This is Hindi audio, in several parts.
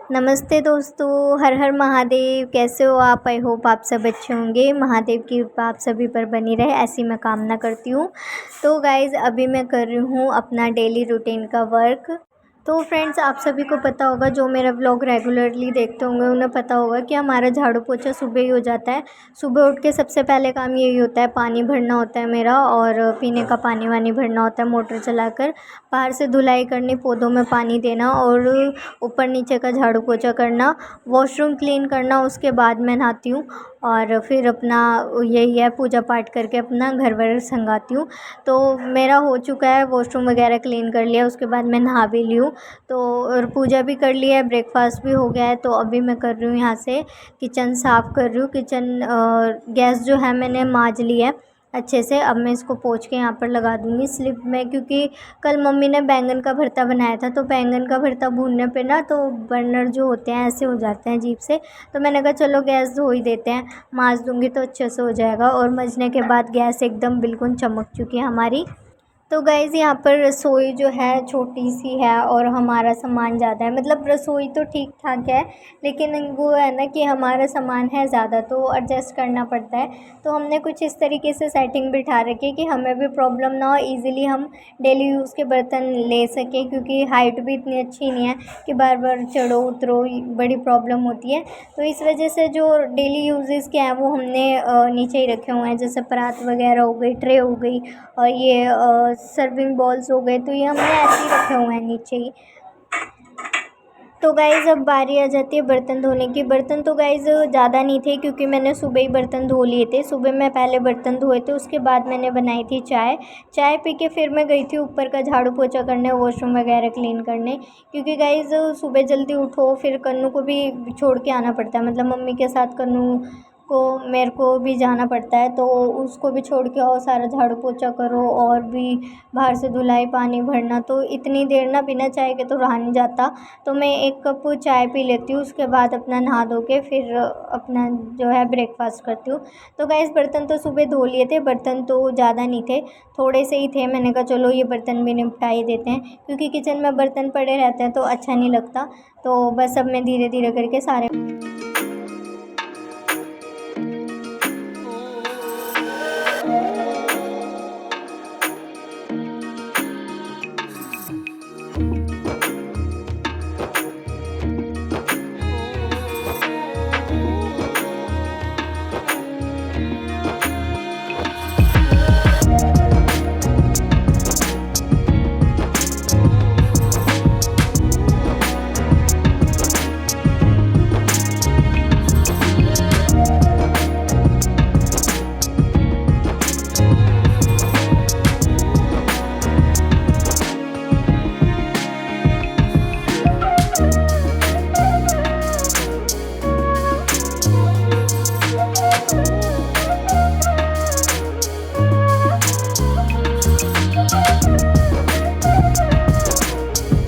नमस्ते दोस्तों, हर हर महादेव। कैसे हो आप? आई होप आप सब अच्छे होंगे। महादेव की कृपा आप सभी पर बनी रहे, ऐसी मैं कामना करती हूँ। तो गाइज़, अभी मैं कर रही हूँ अपना डेली रूटीन का वर्क। तो फ्रेंड्स, आप सभी को पता होगा, जो मेरा व्लॉग रेगुलरली देखते होंगे उन्हें पता होगा कि हमारा झाड़ू पोछा सुबह ही हो जाता है। सुबह उठ के सबसे पहले काम यही होता है, पानी भरना होता है मेरा, और पीने का पानी वानी भरना होता है मोटर चलाकर। बाहर से धुलाई करनी, पौधों में पानी देना, और ऊपर नीचे का झाड़ू पोछा करना, वॉशरूम क्लीन करना। उसके बाद मैं नहाती हूँ और फिर अपना यही है, पूजा पाठ करके अपना घर वर संगाती हूँ। तो मेरा हो चुका है, वॉशरूम वगैरह क्लीन कर लिया, उसके बाद मैं नहा भी ली हूँ। तो और पूजा भी कर लिया है, ब्रेकफास्ट भी हो गया है। तो अभी मैं कर रही हूँ यहाँ से किचन साफ़ कर रही हूँ। गैस जो है मैंने मांज ली है अच्छे से। अब मैं इसको पोंछ के यहाँ पर लगा दूँगी स्लिप में, क्योंकि कल मम्मी ने बैंगन का भरता बनाया था। तो बैंगन का भरता भूनने पे ना तो बर्नर जो होते हैं ऐसे हो जाते हैं अजीब से। तो मैंने कहा चलो गैस धो ही देते हैं, मांज दूँगी तो अच्छे से हो जाएगा। और मंजने के बाद गैस एकदम बिल्कुल चमक चुकी है हमारी। तो गाइज़, यहाँ पर रसोई जो है छोटी सी है और हमारा सामान ज़्यादा है। मतलब रसोई तो ठीक ठाक है, लेकिन वो है ना कि हमारा सामान है ज़्यादा, तो एडजस्ट करना पड़ता है। तो हमने कुछ इस तरीके से सेटिंग बिठा रखी है कि हमें भी प्रॉब्लम ना हो, ईज़िली हम डेली यूज़ के बर्तन ले सकें। क्योंकि हाइट भी इतनी अच्छी नहीं है कि बार बार चढ़ो उतरो, बड़ी प्रॉब्लम होती है। तो इस वजह से जो डेली यूजेस के हैं वो हमने नीचे ही रखे हुए हैं। जैसे परात वगैरह हो गई, ट्रे हो गई, और ये सर्विंग बॉल्स हो गए, तो ये हमने ऐसे ही रखे हुए हैं नीचे ही। तो गाइज़, अब बारी आ जाती है बर्तन धोने की। बर्तन तो गाइज़ ज़्यादा नहीं थे, क्योंकि मैंने सुबह ही बर्तन धो लिए थे। सुबह मैं पहले बर्तन धोए थे, उसके बाद मैंने बनाई थी चाय। चाय पी के फिर मैं गई थी ऊपर का झाड़ू पोछा करने, वॉशरूम वगैरह क्लीन करने। क्योंकि गाइज़ सुबह जल्दी उठो, फिर कन्नू को भी छोड़ के आना पड़ता है। मतलब मम्मी के साथ कन्नू को मेरे को भी जाना पड़ता है, तो उसको भी छोड़ के आओ, सारा झाड़ू पोछा करो, और भी बाहर से धुलाई पानी भरना। तो इतनी देर ना बिना चाय के तो रहा नहीं जाता। तो मैं 1 कप चाय पी लेती हूँ, उसके बाद अपना नहा धो के फिर अपना जो है ब्रेकफास्ट करती हूँ। तो गाइस, बर्तन तो सुबह धो लिए थे, बर्तन तो ज़्यादा नहीं थे, थोड़े से ही थे। मैंने कहा चलो ये बर्तन भी निपटा ही देते हैं, क्योंकि किचन में बर्तन पड़े रहते हैं तो अच्छा नहीं लगता। तो बस अब मैं धीरे धीरे करके सारे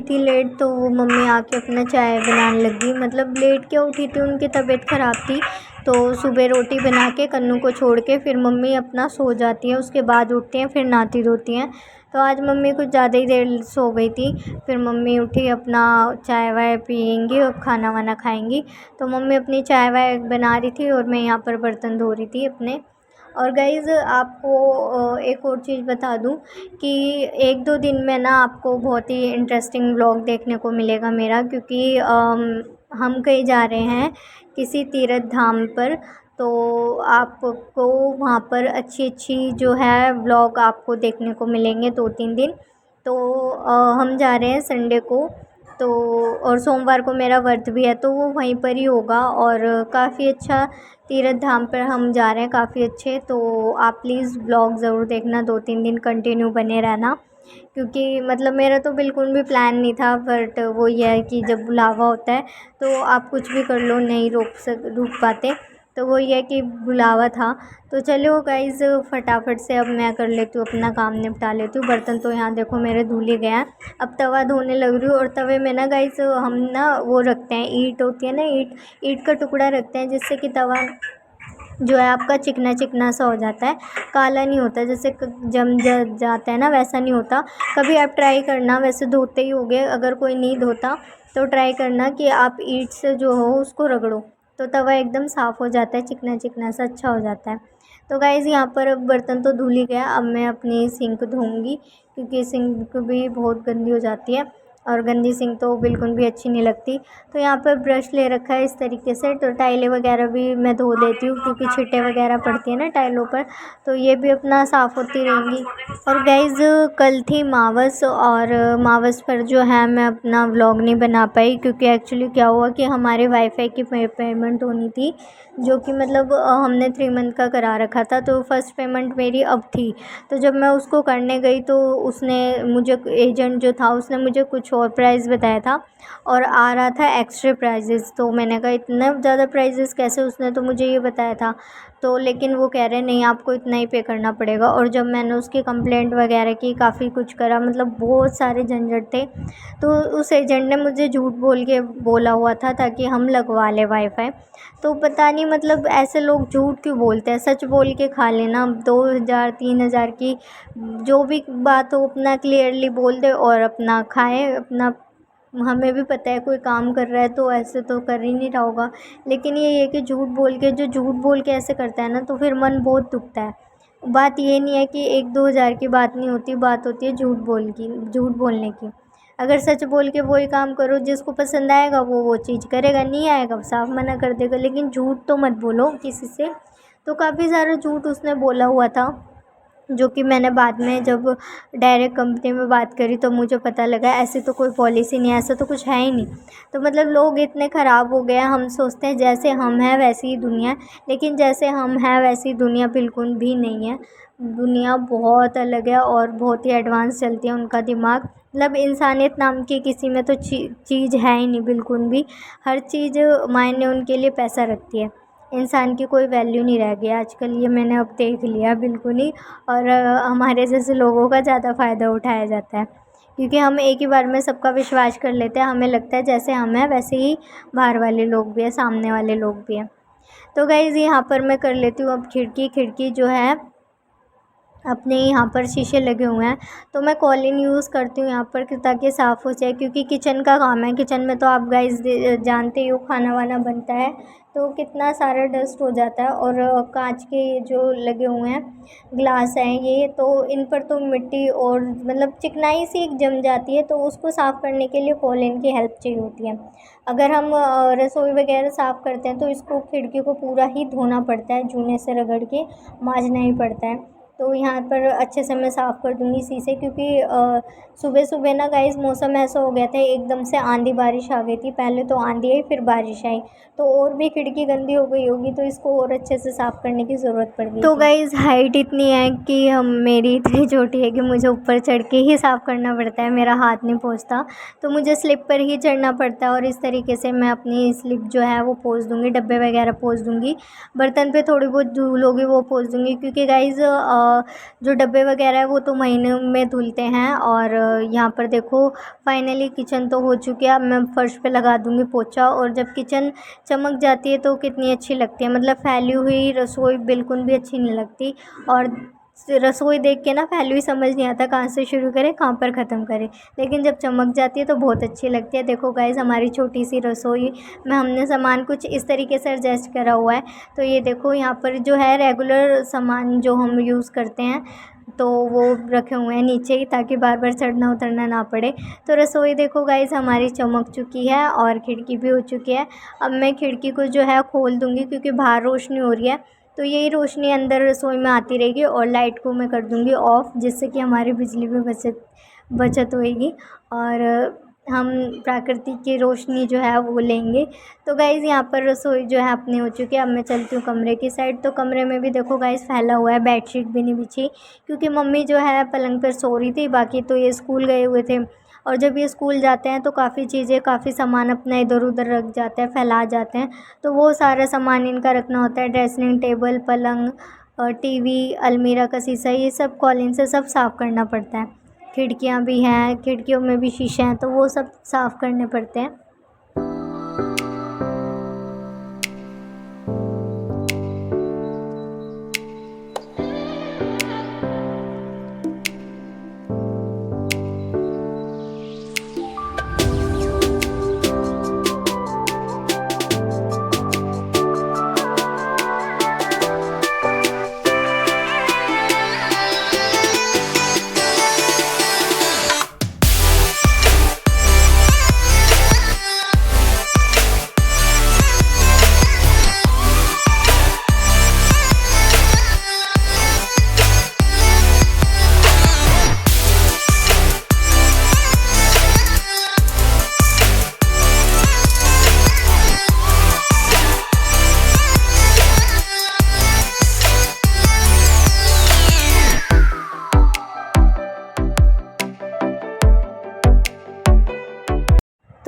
थी लेट, तो वो मम्मी आके अपना चाय बनाने लगी। मतलब लेट क्या उठी थी, उनकी तबीयत ख़राब थी। तो सुबह रोटी बना के कन्नू को छोड़ के फिर मम्मी अपना सो जाती हैं, उसके बाद उठती हैं, फिर नहाती धोती हैं। तो आज मम्मी कुछ ज़्यादा ही देर सो गई थी। फिर मम्मी उठी, अपना चाय वाय पियेंगी और खाना वाना खाएंगी। तो मम्मी अपनी चाय वाय बना रही थी और मैं यहाँ पर बर्तन धो रही थी अपने। और गाइज़, आपको एक और चीज़ बता दूं कि 1-2 दिन में ना आपको बहुत ही इंटरेस्टिंग व्लॉग देखने को मिलेगा मेरा, क्योंकि हम कहीं जा रहे हैं किसी तीर्थ धाम पर। तो आपको वहाँ पर अच्छी अच्छी जो है व्लॉग आपको देखने को मिलेंगे 2-3 दिन। तो हम जा रहे हैं संडे को, तो और सोमवार को मेरा व्रत भी है, तो वो वहीं पर ही होगा। और काफ़ी अच्छा तीर्थ धाम पर हम जा रहे हैं, काफ़ी अच्छे। तो आप प्लीज़ ब्लॉग ज़रूर देखना, 2-3 दिन कंटिन्यू बने रहना। क्योंकि मतलब मेरा तो बिल्कुल भी प्लान नहीं था, बट वो ये है कि जब बुलावा होता है तो आप कुछ भी कर लो, नहीं रुक पाते। तो वो ये है कि बुलावा था। तो चलो गाइज़, फटाफट से अब मैं कर लेती हूँ, अपना काम निपटा लेती हूँ। बर्तन तो यहाँ देखो मेरे धुल ही गया है। अब तवा धोने लग रही हूँ, और तवे में ना गाइज़ हम ना वो रखते हैं, ईंट होती है ना, ईंट का टुकड़ा रखते हैं, जिससे कि तवा जो है आपका चिकना चिकना सा हो जाता है, काला नहीं होता। जैसे जम जाता है ना, वैसा नहीं होता। कभी आप ट्राई करना, वैसे धोते ही होगे, अगर कोई नहीं धोता तो ट्राई करना कि आप ईंट से जो हो उसको रगड़ो, तो तवा एकदम साफ़ हो जाता है, चिकना चिकना सा अच्छा हो जाता है। तो गाइज़ यहाँ पर अब बर्तन तो धुल ही गया, अब मैं अपनी सिंक धोऊँगी क्योंकि सिंक भी बहुत गंदी हो जाती है और गंदी सिंक तो बिल्कुल भी अच्छी नहीं लगती। तो यहाँ पर ब्रश ले रखा है इस तरीके से, तो टाइलें वगैरह भी मैं धो लेती हूँ क्योंकि छींटे वगैरह पड़ती है ना टाइलों पर, तो ये भी अपना साफ़ होती रहेंगी। और गाइज़ कल थी मावस, और मावस पर जो है मैं अपना व्लॉग नहीं बना पाई क्योंकि एक्चुअली क्या हुआ कि हमारे वाईफाई की पेमेंट होनी थी, जो कि मतलब हमने 3 मंथ का करा रखा था, तो फर्स्ट पेमेंट मेरी अब थी। तो जब मैं उसको करने गई तो उसने मुझे, एजेंट जो था उसने मुझे कुछ और प्राइस बताया था और आ रहा था एक्स्ट्रा प्राइजेस। तो मैंने कहा इतना ज़्यादा प्राइजेस कैसे, उसने तो मुझे ये बताया था। तो लेकिन वो कह रहे नहीं आपको इतना ही पे करना पड़ेगा। और जब मैंने उसकी कंप्लेंट वगैरह की, काफ़ी कुछ करा, मतलब बहुत सारे झंझट थे, तो उस एजेंट ने मुझे झूठ बोल के बोला हुआ था ताकि हम लगवा लें वाईफाई। तो पता नहीं मतलब ऐसे लोग झूठ क्यों बोलते हैं, सच बोल के खा लेना। 2000 3000 की जो भी बात हो अपना क्लियरली बोल दे और अपना खाएं अपना। हमें भी पता है कोई काम कर रहा है तो ऐसे तो कर ही नहीं रहा होगा, लेकिन ये है कि झूठ बोल के, जो झूठ बोल के ऐसे करता है ना, तो फिर मन बहुत दुखता है। बात ये नहीं है कि 1-2 हज़ार की बात नहीं होती, बात होती है झूठ बोलने की। अगर सच बोल के वही काम करो, जिसको पसंद आएगा वो चीज़ करेगा, नहीं आएगा साफ मना कर देगा, लेकिन झूठ तो मत बोलो किसी से। तो काफ़ी सारा झूठ उसने बोला हुआ था, जो कि मैंने बाद में जब डायरेक्ट कंपनी में बात करी तो मुझे पता लगा ऐसी तो कोई पॉलिसी नहीं है, ऐसा तो कुछ है ही नहीं। तो मतलब लोग इतने ख़राब हो गए हैं, हम सोचते हैं जैसे हम हैं वैसी ही दुनिया है, लेकिन जैसे हम हैं वैसी दुनिया बिल्कुल भी नहीं है। दुनिया बहुत अलग है और बहुत ही एडवांस चलती है उनका दिमाग। मतलब इंसानियत नाम की किसी में तो चीज़ है ही नहीं बिल्कुल भी। हर चीज़ मायने उनके लिए पैसा रखती है, इंसान की कोई वैल्यू नहीं रह गई आजकल, ये मैंने अब देख लिया बिल्कुल ही। और हमारे जैसे लोगों का ज़्यादा फ़ायदा उठाया जाता है क्योंकि हम एक ही बार में सबका विश्वास कर लेते हैं। हमें लगता है जैसे हम हैं वैसे ही बाहर वाले लोग भी हैं, सामने वाले लोग भी हैं। तो गाइज़ यहाँ पर मैं कर लेती हूँ अब खिड़की जो है अपने यहाँ पर शीशे लगे हुए हैं, तो मैं कॉलिन यूज़ करती हूँ यहाँ पर ताकि साफ़ हो जाए, क्योंकि किचन का काम है। किचन में तो आप गाइस जानते ही हो खाना वाना बनता है, तो कितना सारा डस्ट हो जाता है। और कांच के ये जो लगे हुए हैं ग्लास हैं ये, तो इन पर तो मिट्टी और मतलब चिकनाई सी एक जम जाती है, तो उसको साफ़ करने के लिए कॉलिन की हेल्प चाहिए होती है। अगर हम रसोई वगैरह साफ़ करते हैं तो इसको, खिड़की को पूरा ही धोना पड़ता है, जूने से रगड़ के मांजना ही पड़ता है। तो यहाँ पर अच्छे से मैं साफ़ कर दूँगी शीशे, क्योंकि सुबह सुबह ना गाइस मौसम ऐसा हो गया था, एकदम से आंधी बारिश आ गई थी। पहले तो आंधी आई फिर बारिश आई, तो और भी खिड़की गंदी हो गई होगी, तो इसको और अच्छे से साफ़ करने की ज़रूरत पड़ गई। तो गाइस हाइट इतनी है कि हम, मेरी इतनी छोटी है कि मुझे ऊपर चढ़ के ही साफ़ करना पड़ता है, मेरा हाथ नहीं पहुँचता, तो मुझे स्लिप पर ही चढ़ना पड़ता है। और इस तरीके से मैं अपनी स्लिप जो है वो पोंछ दूँगी, डब्बे वगैरह पोंछ दूँगी, बर्तन पे थोड़ी बहुत धूल होगी वो पोंछ दूँगी, क्योंकि गाइज़ जो डब्बे वगैरह है वो तो महीने में धुलते हैं। और यहाँ पर देखो फाइनली किचन तो हो चुकी है, अब मैं फ़र्श पे लगा दूँगी पोछा। और जब किचन चमक जाती है तो कितनी अच्छी लगती है, मतलब फैली हुई रसोई बिल्कुल भी अच्छी नहीं लगती। और रसोई देख के ना फैली हुई समझ नहीं आता कहाँ से शुरू करें कहाँ पर ख़त्म करें, लेकिन जब चमक जाती है तो बहुत अच्छी लगती है। देखो गाइस हमारी छोटी सी रसोई में हमने सामान कुछ इस तरीके से एडजस्ट करा हुआ है। तो ये देखो यहाँ पर जो है रेगुलर सामान जो हम यूज़ करते हैं, तो वो रखे हुए हैं नीचे ही, ताकि बार बार चढ़ना उतरना ना पड़े। तो रसोई देखो गाइस हमारी चमक चुकी है और खिड़की भी हो चुकी है। अब मैं खिड़की को जो है खोल दूँगी क्योंकि बाहर रोशनी हो रही है, तो यही रोशनी अंदर रसोई में आती रहेगी। और लाइट को मैं कर दूँगी ऑफ़, जिससे कि हमारी बिजली में बचत होएगी और हम प्राकृतिक की रोशनी जो है वो लेंगे। तो गाइज़ यहाँ पर रसोई जो है अपनी हो चुकी है। अब मैं चलती हूँ कमरे की साइड, तो कमरे में भी देखो गाइज़ फैला हुआ है, बेडशीट भी नहीं बिछी, क्योंकि मम्मी जो है पलंग पर सो रही थी, बाकी तो ये स्कूल गए हुए थे। और जब ये स्कूल जाते हैं तो काफ़ी चीज़ें, काफ़ी सामान अपना इधर उधर रख जाते हैं, फैला जाते हैं, तो वो सारा सामान इनका रखना होता है। ड्रेसिंग टेबल, पलंग, टीवी, अलमीरा का शीशा, ये सब कॉलिन से सब साफ़ करना पड़ता है। खिड़कियाँ भी हैं, खिड़कियों में भी शीशे हैं, तो वो सब साफ़ करने पड़ते हैं।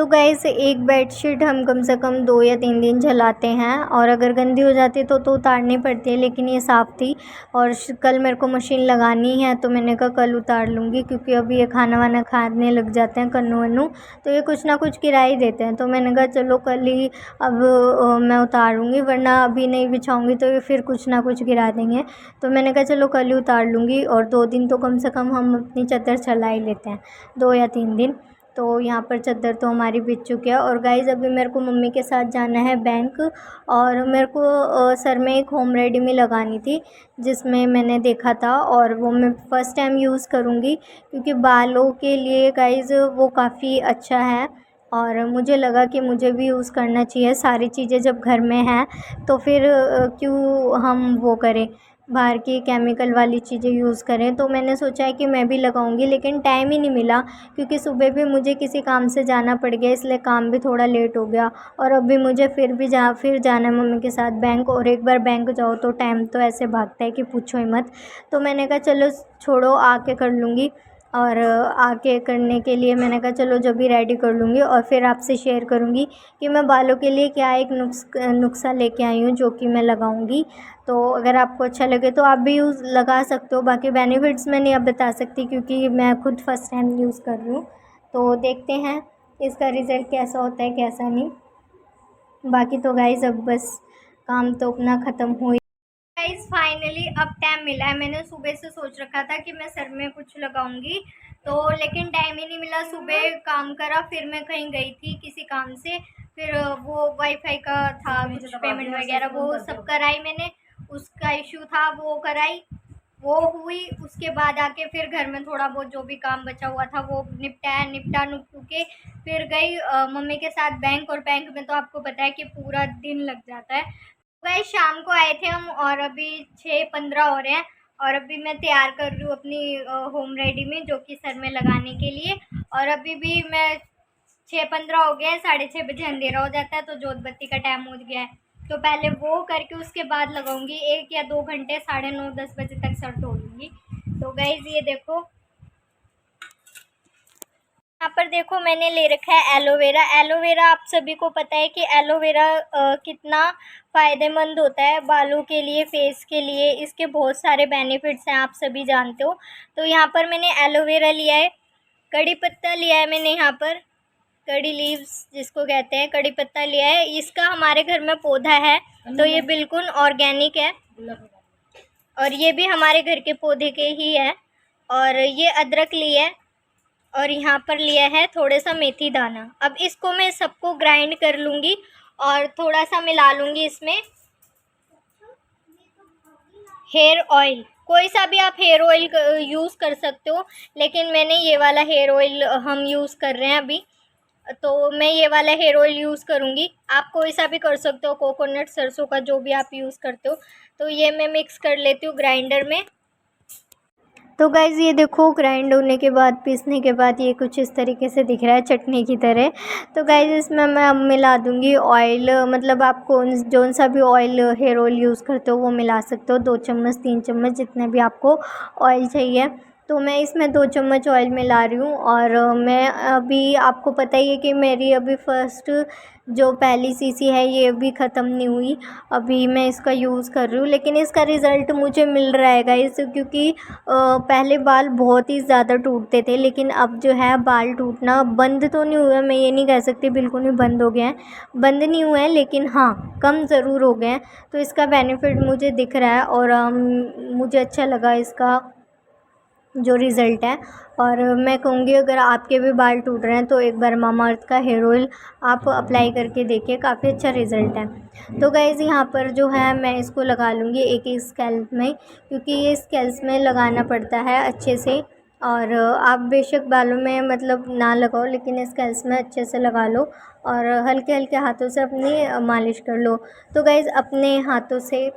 तो गाइस एक बेडशीट हम कम से कम 2 या 3 दिन चलाते हैं, और अगर गंदी हो जाती है तो उतारनी पड़ती है, लेकिन ये साफ़ थी। और कल मेरे को मशीन लगानी है, तो मैंने कहा कल उतार लूँगी, क्योंकि अभी ये खाना वाना खाने लग जाते हैं कन्नू वन्नू, तो ये कुछ ना कुछ गिरा ही देते हैं। तो मैंने कहा चलो कल ही अब मैं उतारूँगी, वरना अभी नहीं बिछाऊँगी तो ये फिर कुछ ना कुछ गिरा देंगे। तो मैंने कहा चलो कल ही उतार लूँगी, और 2 दिन तो कम से कम हम अपनी चादर चला ही लेते हैं, 2 या 3 दिन। तो यहाँ पर चादर तो हमारी बिछ चुकी है। और गाइज़ अभी मेरे को मम्मी के साथ जाना है बैंक, और मेरे को सर में एक होम रेडमी लगानी थी, जिसमें मैंने देखा था, और वो मैं फ़र्स्ट टाइम यूज़ करूँगी, क्योंकि बालों के लिए गाइज़ वो काफ़ी अच्छा है। और मुझे लगा कि मुझे भी यूज़ करना चाहिए। सारी चीज़ें जब घर में हैं तो फिर क्यों हम वो करें, बाहर की केमिकल वाली चीज़ें यूज़ करें। तो मैंने सोचा है कि मैं भी लगाऊंगी, लेकिन टाइम ही नहीं मिला, क्योंकि सुबह भी मुझे किसी काम से जाना पड़ गया, इसलिए काम भी थोड़ा लेट हो गया। और अभी मुझे फिर जाना है मम्मी के साथ बैंक, और एक बार बैंक जाओ तो टाइम तो ऐसे भागता है कि पूछो ही मत। तो मैंने कहा चलो छोड़ो, आके कर लूँगी। और आके करने के लिए मैंने कहा चलो जब भी रेडी कर लूँगी, और फिर आपसे शेयर करूँगी कि मैं बालों के लिए क्या एक नुस्खा लेके आई हूँ, जो कि मैं लगाऊँगी। तो अगर आपको अच्छा लगे तो आप भी यूज़ लगा सकते हो। बाकी बेनिफिट्स मैं नहीं अब बता सकती, क्योंकि मैं खुद फर्स्ट टाइम यूज़ कर रही हूँ। तो देखते हैं इसका रिज़ल्ट कैसा होता है कैसा नहीं। बाकी तो गाइज़ अब बस काम तो अपना ख़त्म हो ही। गाइज़ फाइनली अब टाइम मिला है। मैंने सुबह से सोच रखा था कि मैं सर में कुछ लगाऊंगी, तो लेकिन टाइम ही नहीं मिला। सुबह काम करा, फिर मैं कहीं गई थी किसी काम से, फिर वो वाईफाई का था कुछ पेमेंट वगैरह, वो सब कराई मैंने। उसका इशू था वो कराई, वो हुई। उसके बाद आके फिर घर में थोड़ा बहुत जो भी काम बचा हुआ था वो निपटा नुपटू के फिर गई मम्मी के साथ बैंक। और बैंक में तो आपको पता है कि पूरा दिन लग जाता है। वही शाम को आए थे हम, और अभी 6:15 हो रहे हैं, और अभी मैं तैयार कर रही हूँ अपनी होम रेडमी, जो कि सर में लगाने के लिए। और अभी भी मैं 6:15 हो गया है, 6:30 बजे अंधेरा हो जाता है, तो जोत बत्ती का टाइम हो गया है। तो पहले वो करके उसके बाद लगाऊंगी, 1 या 2 घंटे, 9:30-10 बजे तक सर धो लूँगी। तो गाइज़ ये देखो, यहाँ पर देखो मैंने ले रखा है एलोवेरा। एलोवेरा आप सभी को पता है कि एलोवेरा कितना फ़ायदेमंद होता है बालों के लिए, फेस के लिए। इसके बहुत सारे बेनिफिट्स हैं, आप सभी जानते हो। तो यहाँ पर मैंने एलोवेरा लिया है, कड़ी पत्ता लिया है मैंने, यहाँ पर कड़ी लीव्स जिसको कहते हैं, कड़ी पत्ता लिया है। इसका हमारे घर में पौधा है, तो ये बिल्कुल ऑर्गेनिक है, और ये भी हमारे घर के पौधे के ही है। और ये अदरक लिया है, और यहाँ पर लिया है थोड़ा सा मेथी दाना। अब इसको मैं सबको ग्राइंड कर लूँगी, और थोड़ा सा मिला लूँगी इसमें हेयर ऑयल। कोई सा भी आप हेयर ऑयल यूज़ कर सकते हो, लेकिन मैंने ये वाला हेयर ऑयल हम यूज़ कर रहे हैं अभी, तो मैं ये वाला हेयर ऑयल यूज़ करूँगी। आप कोई सा भी कर सकते हो, कोकोनट, सरसों का, जो भी आप यूज़ करते हो। तो ये मैं मिक्स कर लेती हूँ ग्राइंडर में। तो गाइज़ ये देखो, ग्राइंड होने के बाद, पीसने के बाद ये कुछ इस तरीके से दिख रहा है, चटनी की तरह। तो गाइज़ इसमें मैं अब मिला दूँगी ऑयल, मतलब आप जौन सा भी ऑयल, हेयर ऑयल यूज़ करते हो वो मिला सकते हो, 2 चम्मच 3 चम्मच जितने भी आपको ऑयल चाहिए। तो मैं इसमें 2 चम्मच ऑयल मिला रही हूँ। और मैं अभी, आपको पता ही है कि मेरी अभी फर्स्ट जो पहली सीसी है ये अभी ख़त्म नहीं हुई, अभी मैं इसका यूज़ कर रही हूँ। लेकिन इसका रिज़ल्ट मुझे मिल रहा है गाइस, क्योंकि पहले बाल बहुत ही ज़्यादा टूटते थे, लेकिन अब जो है बाल टूटना बंद तो नहीं हुआ है। मैं ये नहीं कह सकती बिल्कुल ही बंद हो गए हैं, बंद नहीं हुए हैं, लेकिन हाँ कम ज़रूर हो गए हैं। तो इसका बेनिफिट मुझे दिख रहा है, और मुझे अच्छा लगा इसका जो रिज़ल्ट है। और मैं कहूँगी अगर आपके भी बाल टूट रहे हैं तो एक बार मामाअर्थ का हेयर ऑयल आप अप्लाई करके देखिए, काफ़ी अच्छा रिज़ल्ट है। तो गाइज़ यहाँ पर जो है मैं इसको लगा लूँगी एक एक स्कैल्प में, क्योंकि ये स्कैल्प में लगाना पड़ता है अच्छे से। और आप बेशक बालों में मतलब ना लगाओ, लेकिन स्कैल्प में अच्छे से लगा लो, और हल्के हल्के हाथों से अपनी मालिश कर लो। तो गाइज़ अपने हाथों से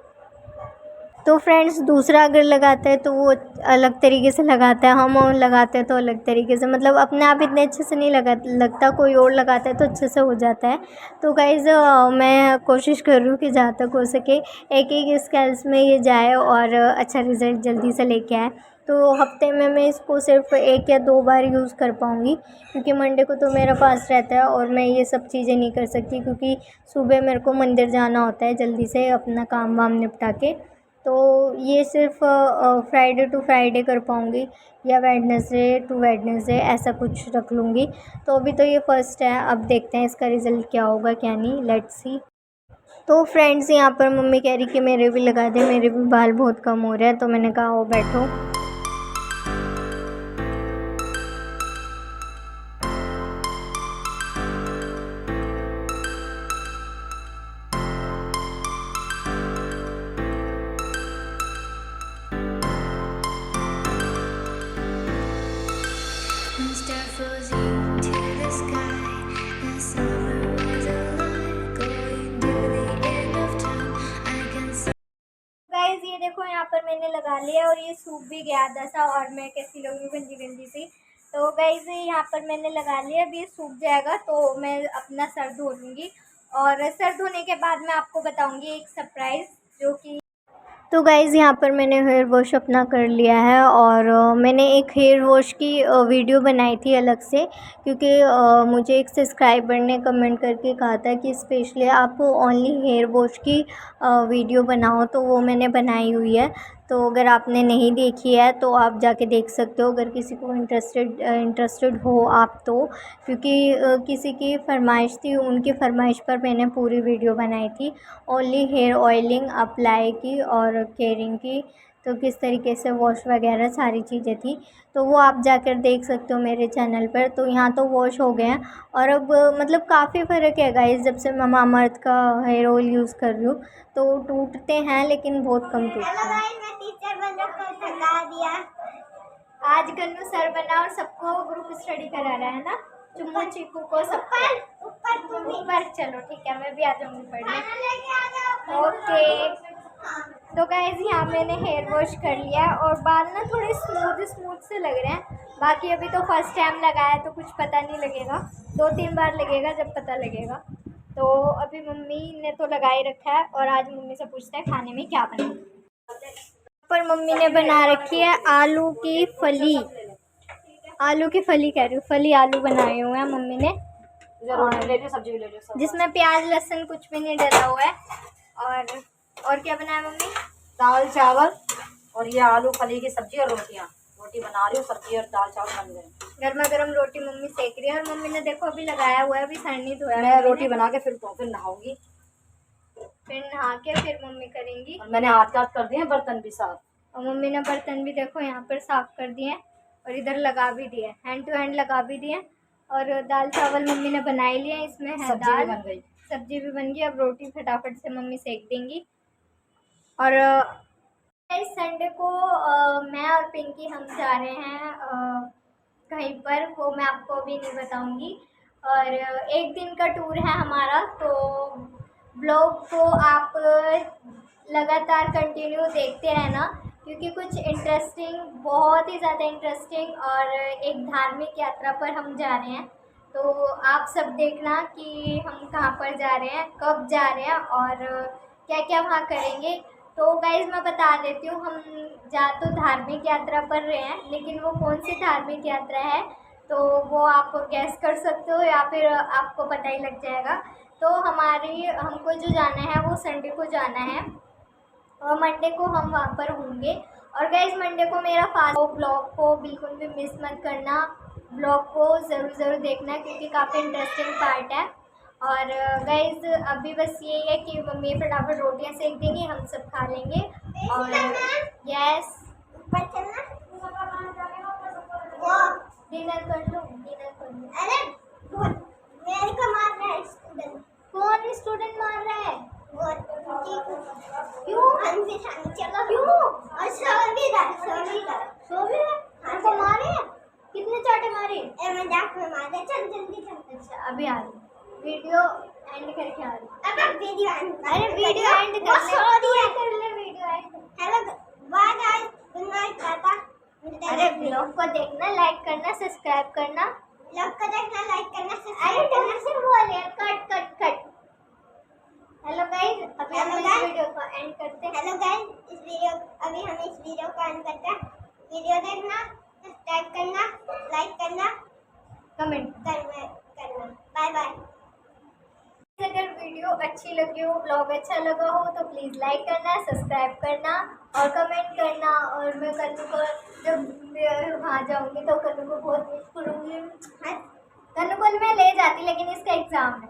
तो फ्रेंड्स दूसरा अगर लगाता है तो वो अलग तरीके से लगाता है, हम और लगाते हैं तो अलग तरीके से, मतलब अपने आप इतने अच्छे से नहीं लगता, कोई और लगाता है तो अच्छे से हो जाता है। तो गाइज़ मैं कोशिश कर रही हूँ कि जहाँ तक हो सके एक एक स्केल्स में ये जाए और अच्छा रिज़ल्ट जल्दी से लेके आए। तो हफ्ते में मैं इसको सिर्फ 1 या 2 बार यूज़ कर पाऊँगी, क्योंकि मंडे को तो मेरा फास्ट रहता है और मैं ये सब चीज़ें नहीं कर सकती, क्योंकि सुबह मेरे को मंदिर जाना होता है जल्दी से अपना काम वाम निपटा के। तो ये सिर्फ फ्राइडे टू फ्राइडे कर पाऊँगी या वेडनेसडे टू वेडनेसडे ऐसा कुछ रख लूँगी। तो अभी तो ये फ़र्स्ट है, अब देखते हैं इसका रिज़ल्ट क्या होगा क्या नहीं, लेट्स सी। तो फ्रेंड्स यहाँ पर मम्मी कह रही कि मेरे भी लगा दे, मेरे भी बाल बहुत कम हो रहे हैं, तो मैंने कहा आओ बैठो। गाइस ये देखो यहाँ पर मैंने लगा लिया और ये सूख भी गया आधा सा, और मैं कैसी लग रही हूँ गंदी गंदी सी। तो गाइस यहाँ पर मैंने लगा लिया, अब ये सूख जाएगा तो मैं अपना सर धो लूँगी, और सर धोने के बाद मैं आपको बताऊँगी एक सरप्राइज़ जो कि। तो गाइज़ यहाँ पर मैंने हेयर वॉश अपना कर लिया है, और मैंने एक हेयर वॉश की वीडियो बनाई थी अलग से, क्योंकि मुझे एक सब्सक्राइबर ने कमेंट करके कहा था कि स्पेशली आप ओनली हेयर वॉश की वीडियो बनाओ, तो वो मैंने बनाई हुई है। तो अगर आपने नहीं देखी है तो आप जाके देख सकते हो, अगर किसी को इंटरेस्टेड हो आप तो, क्योंकि किसी की फरमाइश थी, उनकी फरमाइश पर मैंने पूरी वीडियो बनाई थी ओनली हेयर ऑयलिंग अप्लाई की और केयरिंग की, तो किस तरीके से वॉश वगैरह सारी चीज़ें थी, तो वो आप जाकर देख सकते हो मेरे चैनल पर। तो यहाँ तो वॉश हो गए हैं, और अब मतलब काफ़ी फ़र्क है गाइस, जब से मैं मामाअर्थ का हेयर ऑयल यूज़ कर रही हूँ, तो टूटते हैं लेकिन बहुत कम टूटते हैं। आज गन्नू सर बना और सबको ग्रुप स्टडी करा रहा है ना, चुम्मू चीकू को सबको ऊपर। चलो ठीक है, मैं भी आ जाऊँगी पढ़ने। ओके तो गाइज यहाँ मैंने हेयर वॉश कर लिया और बाल ना थोड़े स्मूथ से लग रहे हैं। बाकी अभी तो फर्स्ट टाइम लगाया तो कुछ पता नहीं लगेगा, 2-3 बार लगेगा जब पता लगेगा। तो अभी मम्मी ने तो लगा ही रखा है, और आज मम्मी से पूछते हैं खाने में क्या बना। पर मम्मी ने बना रखी है आलू की फली कह रही हूँ, फली आलू बनाए हुए हैं मम्मी ने, सब्जी भी ले लो, जिसमें प्याज लहसुन कुछ भी नहीं डला हुआ है। और क्या बनाया मम्मी? दाल चावल और ये आलू फली की सब्जी और रोटी बना रही हूँ, सब्जी और दाल चावल बन गए। गर्मा गर्म रोटी मम्मी सेक रही है, और मम्मी ने देखो अभी लगाया हुआ है, अभी सर नहीं धोया। मैं रोटी बना के फिर नहाऊंगी, फिर नहा के फिर मम्मी करेंगी। और मैंने हाथ कर दिए बर्तन भी साफ, और मम्मी ने बर्तन भी देखो यहाँ पर साफ कर दिए, और इधर लगा भी दिए, हैंड टू हैंड लगा भी दिए। और दाल चावल मम्मी ने बना ही लिया, इसमें है दाल, बन गई, सब्जी भी बन गई। अब रोटी फटाफट से मम्मी सेक देंगी। और इस संडे को मैं और पिंकी हम जा रहे हैं कहीं पर, वो मैं आपको अभी नहीं बताऊंगी। और एक दिन का टूर है हमारा, तो ब्लॉग को आप लगातार कंटिन्यू देखते रहना, क्योंकि कुछ इंटरेस्टिंग, बहुत ही ज़्यादा इंटरेस्टिंग और एक धार्मिक यात्रा पर हम जा रहे हैं। तो आप सब देखना कि हम कहाँ पर जा रहे हैं, कब जा रहे हैं, और क्या क्या वहाँ करेंगे। तो गाइज़ मैं बता देती हूँ, हम जा तो धार्मिक यात्रा पर रहे हैं, लेकिन वो कौन सी धार्मिक यात्रा है तो वो आप गैस कर सकते हो, या फिर आपको पता ही लग जाएगा। तो हमको जो जाना है वो संडे को जाना है, और मंडे को हम वहाँ पर होंगे। और गाइज़ मंडे को मेरा फास्ट ब्लॉग को बिल्कुल भी मिस मत करना, ब्लॉग को ज़रूर देखना, क्योंकि काफ़ी इंटरेस्टिंग पार्ट है। और गाइज़ अभी बस यही है कि मम्मी फटाफट रोटियां सेक देंगी, हम सब खा लेंगे। और यस डिनर कर लो। अरे मेरे को मार रहा है स्टूडेंट। कौन स्टूडेंट मार रहा है? क्यों? क्यों? हमको मारे? कितने चाटे मारे? मजाक में मारे। चल जल्दी चल। अच्छा अभी आ रही, वीडियो एंड करके आ रही। अरे वीडियो एंड कर ले, video end. Hello bye guys, good night tata. अरे ब्लॉग को देखना, लाइक करना, सब्सक्राइब करना। ब्लॉग को देखना, लाइक करना, सब्सक्राइब करना। अरे से बोले cut cut cut. Hello guys, अभी हम इस वीडियो को एंड करते हैं। हेलो गाइस, अभी हम इस वीडियो को एंड करते हैं। वीडियो देखना, सब्सक्राइब करना, लाइक करना, कमेंट करना। Bye bye. अगर वीडियो अच्छी लगी हो, ब्लॉग अच्छा लगा हो तो प्लीज़ लाइक करना, सब्सक्राइब करना और कमेंट करना। और मैं कन्नू को जब वहाँ जाऊँगी तो कन्नू को बहुत मिस करूँगी। कन्नू को मैं ले जाती, लेकिन इसका एग्ज़ाम है।